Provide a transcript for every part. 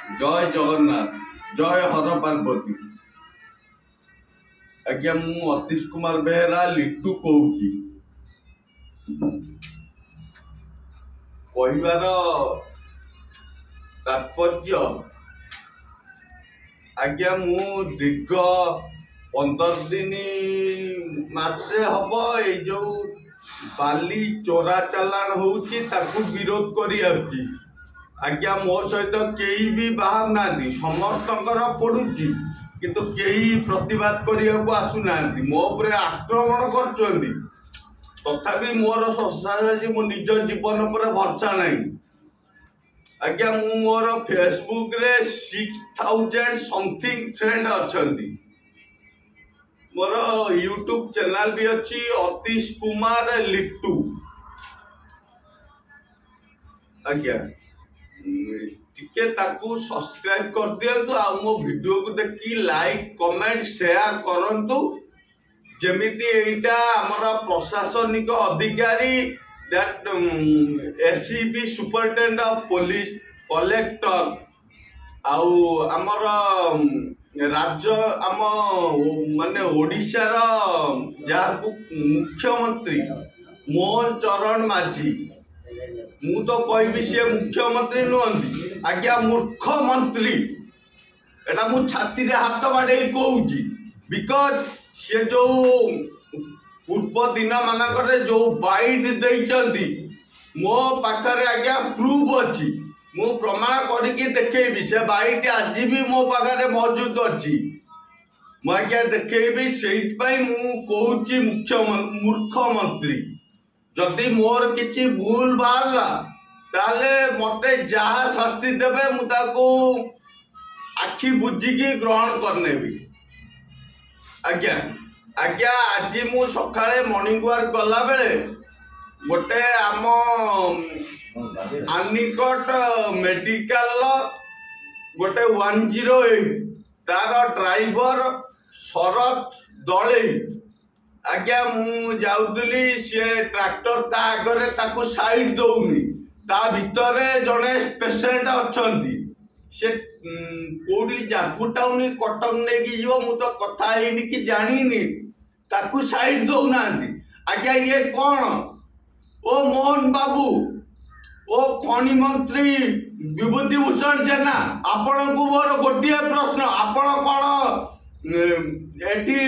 जय जगन्नाथ जय हर पार्वती। आज्ञा मु अतीश कुमार बेहरा लिट्टू कहूची कहबार तात्पर्य आज्ञा मु दीर्घ 15 दिन मासे हम ये जो बाली चोरा चालाण होची ताकू विरोध करी आछि। आज्ञा मो सहित केही भी बाहर ना समस्तकर पड़ुची किंतु केही प्रतिवाद करिया को आसु ना मो उपरे आक्रमण करचोंदी तथापि मोर सोसाइटी मो निज जीवन पर भरसा नहीं। आज्ञा मु मोर फेसबुक रे 6000 समथिंग फ्रेंड अछंती। मोर यूट्यूब चैनल भी अच्छी अतीश कुमार लिट्टू। आज्ञा टिके ताकू सब्सक्राइब कर दियंतु आ मो वीडियो को देखि लाइक कमेंट शेयर करंतु जेमिति एटा हमरा प्रशासनिक अधिकारी that SCB superintendent of police collector आउ हमर राज्य आम माने ओडिशा रा जाकू मुख्यमंत्री मोहन चरण माझी मु तो कहबी सी मुख्यमंत्री नुहंती आज्ञा मूर्ख मंत्री एटा मु छाती रे हाथ बाड़े कहूची बिकज से जो पूर्व दिन मानक जो बाइट देइचंती मो पाखरे आज्ञा प्रूफ अच्छी मु प्रमाण करके देखेबी से बाइट आज भी मो पाखरे मौजूद अच्छी मु आज्ञा देखेबी सेइट पई मु कहूची मूर्ख मंत्री जदि मोर किछि भूल बाहरला ताले मते जहा शास्ति देबे मु ताको आखि बुझिकी ग्रहण करनेबी। आज्ञा आज्ञा आज मु सकाळे मॉर्निंग वॉक गला बेले गोटे आम आनिकट मेडिकल गोटे 108 तार ड्राइवर शरद दले आज्ञा मु जाउतली से ट्रैक्टर ता आगरे ताको साइड दउनी ता भितरे जने पेशेंट अछंती से कोडी जाजपुर टाउन कटक ने की जो मु तो कथा हेनी कि जानिनी ताको साइड दउनांती। आज्ञा ये कोन ओ मोहन बाबू ओ खनि मंत्री विभूति भूषण जेना आपण को मोर गोटिए प्रश्न आपण कोन एठी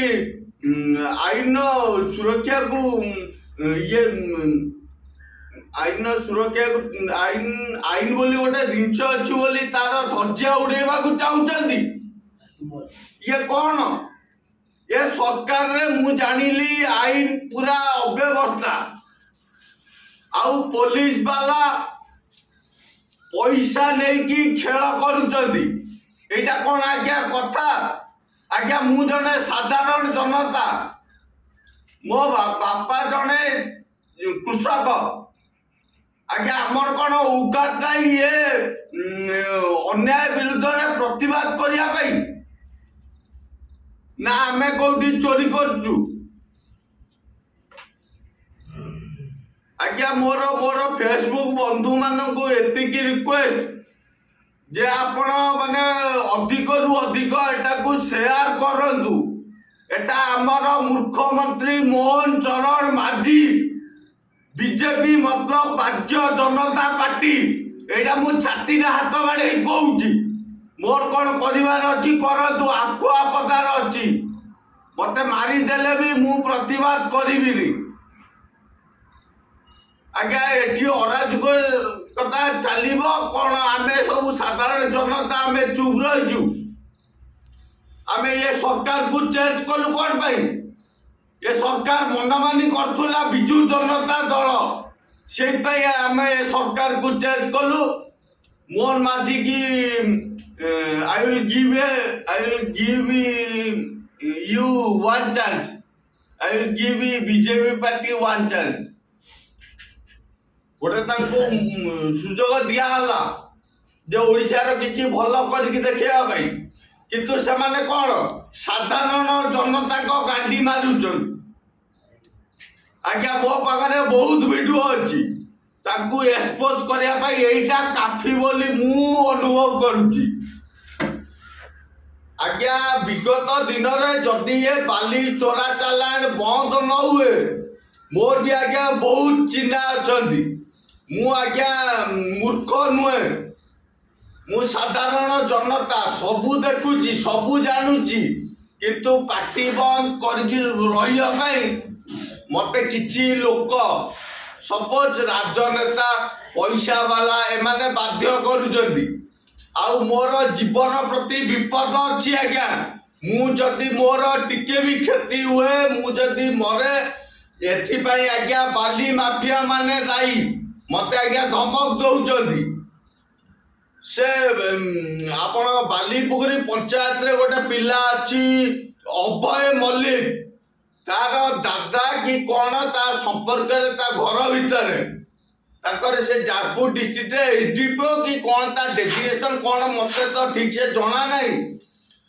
आईन सुरक्षा को ये आईन सुरक्षा को आईन बोली गोटे जिनस अच्छी बोली तार धज्जा उड़ेबा को चाहूचंदी ये कौन ये सरकार रे मु जानिली आईन पूरा अव्यवस्था आउ पुलिस वाला पैसा नहीं कि खेल करूचंदी एटा कौन आज्ञा कथा। आज्ञा मु जने साधारण जनता मो बापा जने कृषक आज्ञा आमर कौन उगाता ये अन्याय विरुद्ध रे प्रतिवाद करिया पाई ना आमे कोठी चोरी करजु। आज्ञा मोर फेसबुक बंधु मानक एतिकी रिक्वेस्ट जे आपण माने अधिक रु अधिक एटा को शेयर करंतु एटा हमर मुख्यमंत्री मोहन चरण माझी बीजेपी मतलब राज्य जनता पार्टी एटा मु छाती रे हाथ बाड़े कहूची मोर कोन करिवार अछि करंतु आखु आपदार अछि मते मारी देले भी मु प्रतिवाद करिबिनी। आज्ञा एठी अराजक कथा चलिबो कोन आमे सब साधारण जनता आमे चुप रहिजु आमे ये सरकार को चेंज कलु कोन पाई ये सरकार मनमानी करथुला बिजू जनता दल से पई आमे ये सरकार को चेंज कलु मोहन माझी की I will give you one chance I will give BJP party one chance गोटे सुजोग दिहला जे ओडिशार किछि भल करके देखा किंतु से माने कौन साधारण जनता को गांडी मारुचन। आज्ञा मो पाखरे बहुत वीडियो अच्छी ताकू एक्सपोज करने यहीटा काफी बोली मु अनुभव करुची। आज्ञा विगत दिन में जदि ये बाली चोरा चालाण बंद न हुए मोर भी आज्ञा बहुत चिन्हा अच्छा मु आज्ञा मूर्ख नुहे मु साधारण जनता सबू देखुची सबू जानूची किंतु पार्टी बंद कर मत किसी लोक सपोज राजनेता पैसा वाला एमाने बाध्य करुचंदी आउ मोर जीवन प्रति विपद अच्छी आज्ञा मु जदि मोर टिके भी क्षति हुए मु जदि मरे एथिपाई आज्ञा बाली माफिया माने दायी मते आज्ञा धमक दौचंदी से आपण बालीपुखरी पंचायत रे गोटे पिला अच्छी अभय मल्लिक तार दादा कि कौन तार संपर्क घर भितर से जाजपुर डिस्ट्रिक्ट एसडीपीओ कि कौन ता डेजिग्नेशन कौन मत तो ठीक से जना नहीं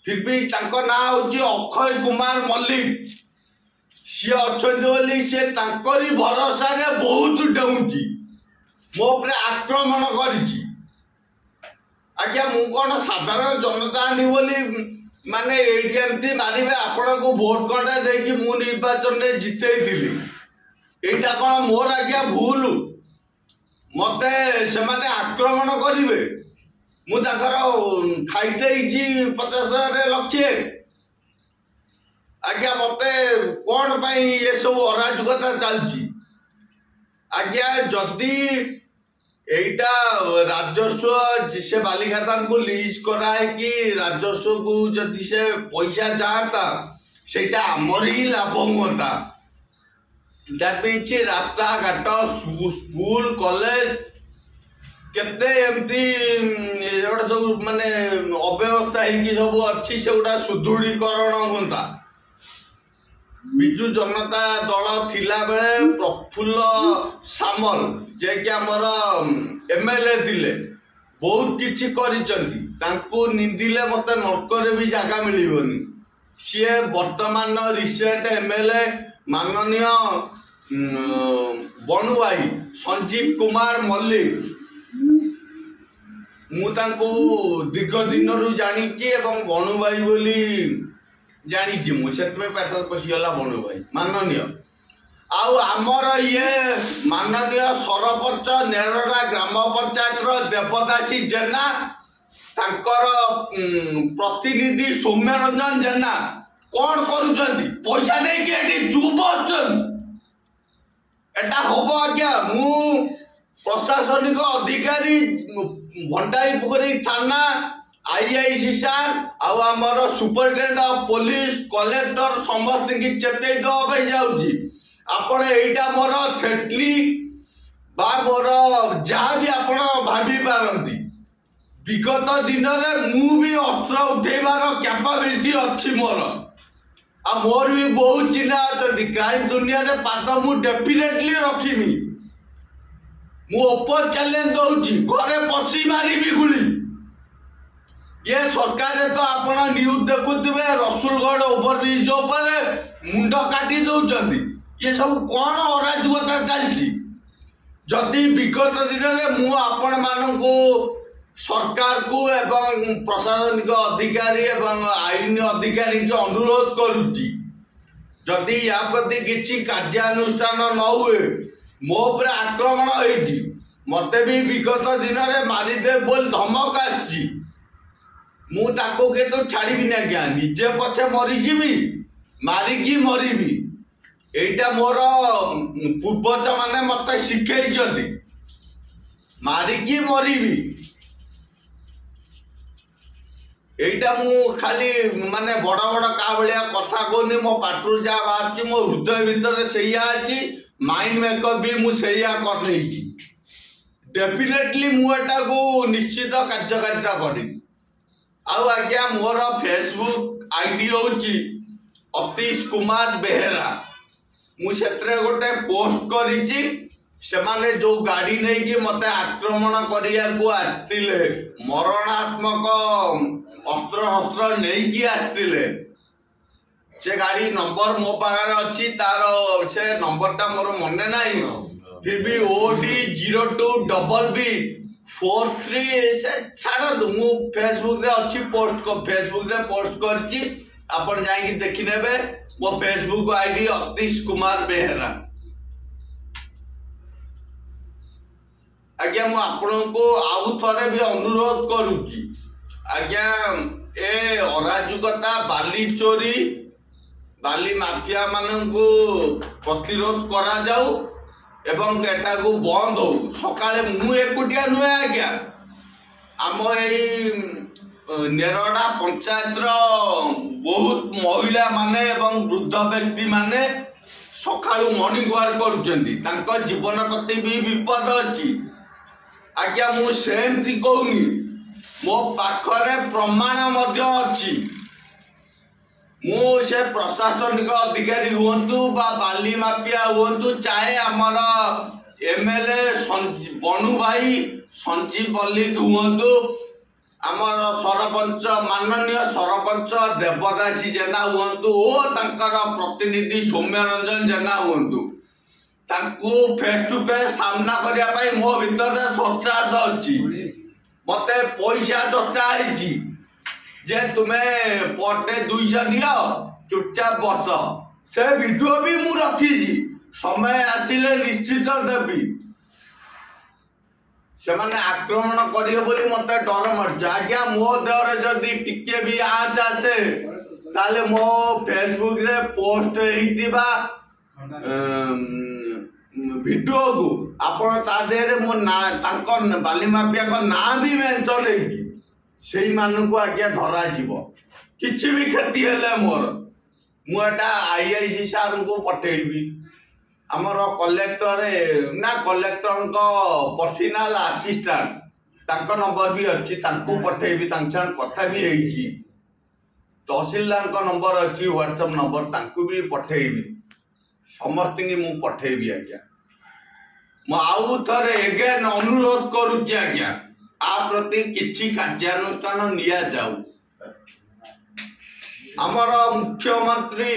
फिर भी ना हूँ अक्षय कुमार मल्लिक सी अच्छा सी भरोसा रे बहुत डेउची मो आक्रमण करी आज्ञा मु कौन साधारण जनता आनी बोली माने एठी एमती मारिबे आपण को वोट कंडा देकी मु निर्वाचन में जितई दिली एटा कौन मोर आज्ञा भूल मते से माने आक्रमण करिवे मु ताकर खाई देइची 50,000 लक्षे आज्ञा मते कौन पाई ये सब अराजकता चलची आज्ञा जदि एटा राजस्व से बालिघाटान को लीज कराए कि राजस्व को जदि से पैसा जाता सेटा आमर ही लाभ होता दैट मीन्स रास्ता घाट स्कूल कॉलेज केते एमती एटा सब माने अव्यवस्था ही सब अच्छी से गुड़ा सुदृढ़ीकरण होता विजु जनता दल थिला बेले प्रफुल्ल सामल जे कि हमर एमएलए थिले बहुत किछि करिसंती तांको निंदिले मते नरकरे भी जागा मिलिबनी सी वर्तमान रिसेंट एमएलए माननीय बनु भाई संजीव कुमार मल्लिक मु तांको दीर्घ दिन रु जानी एवं बनु भाई बोली जानी मुझे पेट पशिगला बनु भाई माननीय आउ आमर ये माननीय सरपंच नेरड़ा ग्राम पंचायत देवदासी जेना तांकर प्रतिनिधि सौम्य रंजन जेना कौन करुचंदी पैसा नहीं कि चुप एटा हम आज्ञा मु प्रशासनिक अधिकारी भंडारीपुखरी थाना आईआईसी सार आमर सुपरिटेडेंट ऑफ पुलिस कलेक्टर समस्त की चेतई देवाई जाऊँगी आपण एटा मोर थेटली बा मोर जहाँ भी आपण भाभी पारती विगत दिन में मु भी अस्त्र उठेबार कैपेबिलिटी अच्छी मोर आ मोर भी बहुत चिन्हा अच्छा क्राइम दुनिया रे पाद मु डेफिनेटली रखीमी मु ओपर चैलेंज दउची घरे पसी मारिबी गुली ये सरकार तो आपण न्यूज देखुवे रसुलगढ़ ओवरब्रिज मुंड काटी दौरान ये सब कौन अराजकता चलती जदि विगत दिन में आपण मानू सरकार को एवं प्रशासनिक अधिकारी एवं आईन अधिकारी के अनुरोध करुच्ची जदि या प्रति किसी कार्यानुष्ठान न हुए मो पर आक्रमण होती मत भी विगत दिन में मारिदे बोल धमक आसी मुझे के तो छाड़ी ना क्या निजे पछे मरीजी मारिकी मरबी एटा मोर पूर्वज माने मत शिखई मारिकी मरबी एटा मु खाली माने बड़ बड़ का भाया कथा कहनी मो पाटू जहाँ बाहर मो हृदय भितर से माइंड मेकअप भी मुझे कर डेफिनेटली मुझा को निश्चित कार्यकारिता करी आउ आज्ञा मोर फेसबुक आईडी होची अतीश कुमार बेहेरा मुझे गोटे पोस्ट करी से माने जो गाड़ी नहीं कि मते आक्रमण करिया को आस्तिले मरणात्मक अस्त्र शस्त्र नहीं कि आस्तिले से गाड़ी नंबर मो पाखरे अच्छी तार से नंबर टा मोर मने नहीं फिर भी OD02BB43 छाड़ मु फेसबुक रे अच्छी फेसबुक रे पोस्ट करची आपण जाई देखि नेबे मो फेसबुक आईडी अतीश कुमार बेहेरा। आज्ञा मु आपण को आउ थरे भी अनुरोध करूची आज्ञा ए अराजकता बाली चोरी बाली माफिया मानू प्रतिरोध करा जाऊ एवं एटा को बंद हो सकाळे मु एकुटिया नुहे आज्ञा आम ए नेरड़ा पंचायत बहुत महिला माने एवं वृद्ध व्यक्ति माने सकाळु मॉर्निंग वॉक करूचंदी तांको जीवन प्रति भी विपद अछि आज्ञा मु सेमती कहूनी मो पाखरे प्रमाण मध्य अछि मु से प्रशासनिक अधिकारी हुंतु बा बाली माफिया हुंतु चाहे आमर एमएलए बनु भाई संजीव मल्लिक हुंतु आमर सरपंच माननीय सरपंच देवदासी जेना हुंतु ओ तांकर प्रतिनिधि सौम्य रंजन जेना हुंतु तांको फेस टू फेस सामना करिया पाई मो भीतर सच्चास अछि मते पैसा दरकार आइछि जे तुम्हें पटे 200 नियो चुपचाप बस से वीडियो भी मु रखी समय आसिले निश्चित देवी से माने आक्रमण करियो बोली मते डर मर आज्ञा मो देहरे जदी टिके भी आँच आसे ताले मो फेसबुक रे पोस्ट हेतिबा वीडियो को आपण ता देहरे मो ना तांको बाली माफिया को ना भी मेंशन हेकी से मानू को आज्ञा धरा जीव किछि भी क्षति हेले मोर मुटा आईआईसी सार को पठेबी आमर कलेक्टर ना कलेक्टर को पर्सनल असिस्टेंट तांको नंबर भी अच्छी तांको पठेबी तांचा कथा भी हेची तहसीलदार को नंबर अच्छी व्हाट्सएप नंबर तांको भी पठेबी समस्त की मु पठेबी आज्ञा मु आउ थरे एगेन अनुरोध करूची आज्ञा आ प्रति किछि कार्यानुष्ठान निया जाऊ आमर मुख्यमंत्री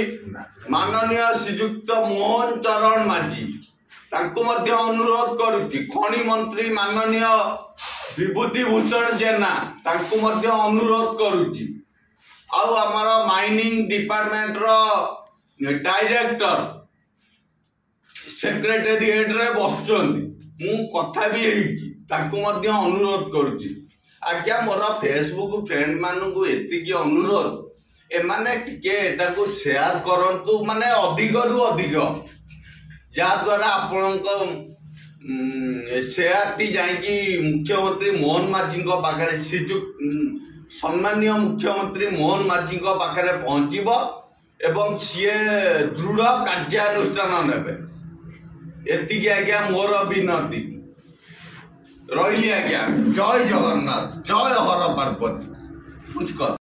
माननीय श्रीयुक्त मोहन चरण माझी तांको मध्य अनुरोध करूची खनि मंत्री माननीय विभूति भूषण जेना तांको मध्य अनुरोध करूची आउ आमर माइनिंग डिपार्टमेंट रो डायरेक्टर सेक्रेटेरिएट रे बसचंदी मु कथा भी हेची तांको मध्य अनुरोध करूची आज्ञा मोर फेसबुक फ्रेंड मानू को एतिकी अनुरोध एमाने टिके एटा को शेयर करंतु माने अधिक रु अधिक जा द्वारा आपनक शेयर टी जाईकी मुख्यमंत्री मोहन माझी को पाखरे सम्माननीय मुख्यमंत्री मोहन माझी को पाखरे पहुंचीबो एवं सीए दृढ़ कार्यानुष्ठान नेबे एतिकी आज्ञा मोर विनती रही आज्ञा जय जगन्नाथ जय हर पार्वती पुष्कर।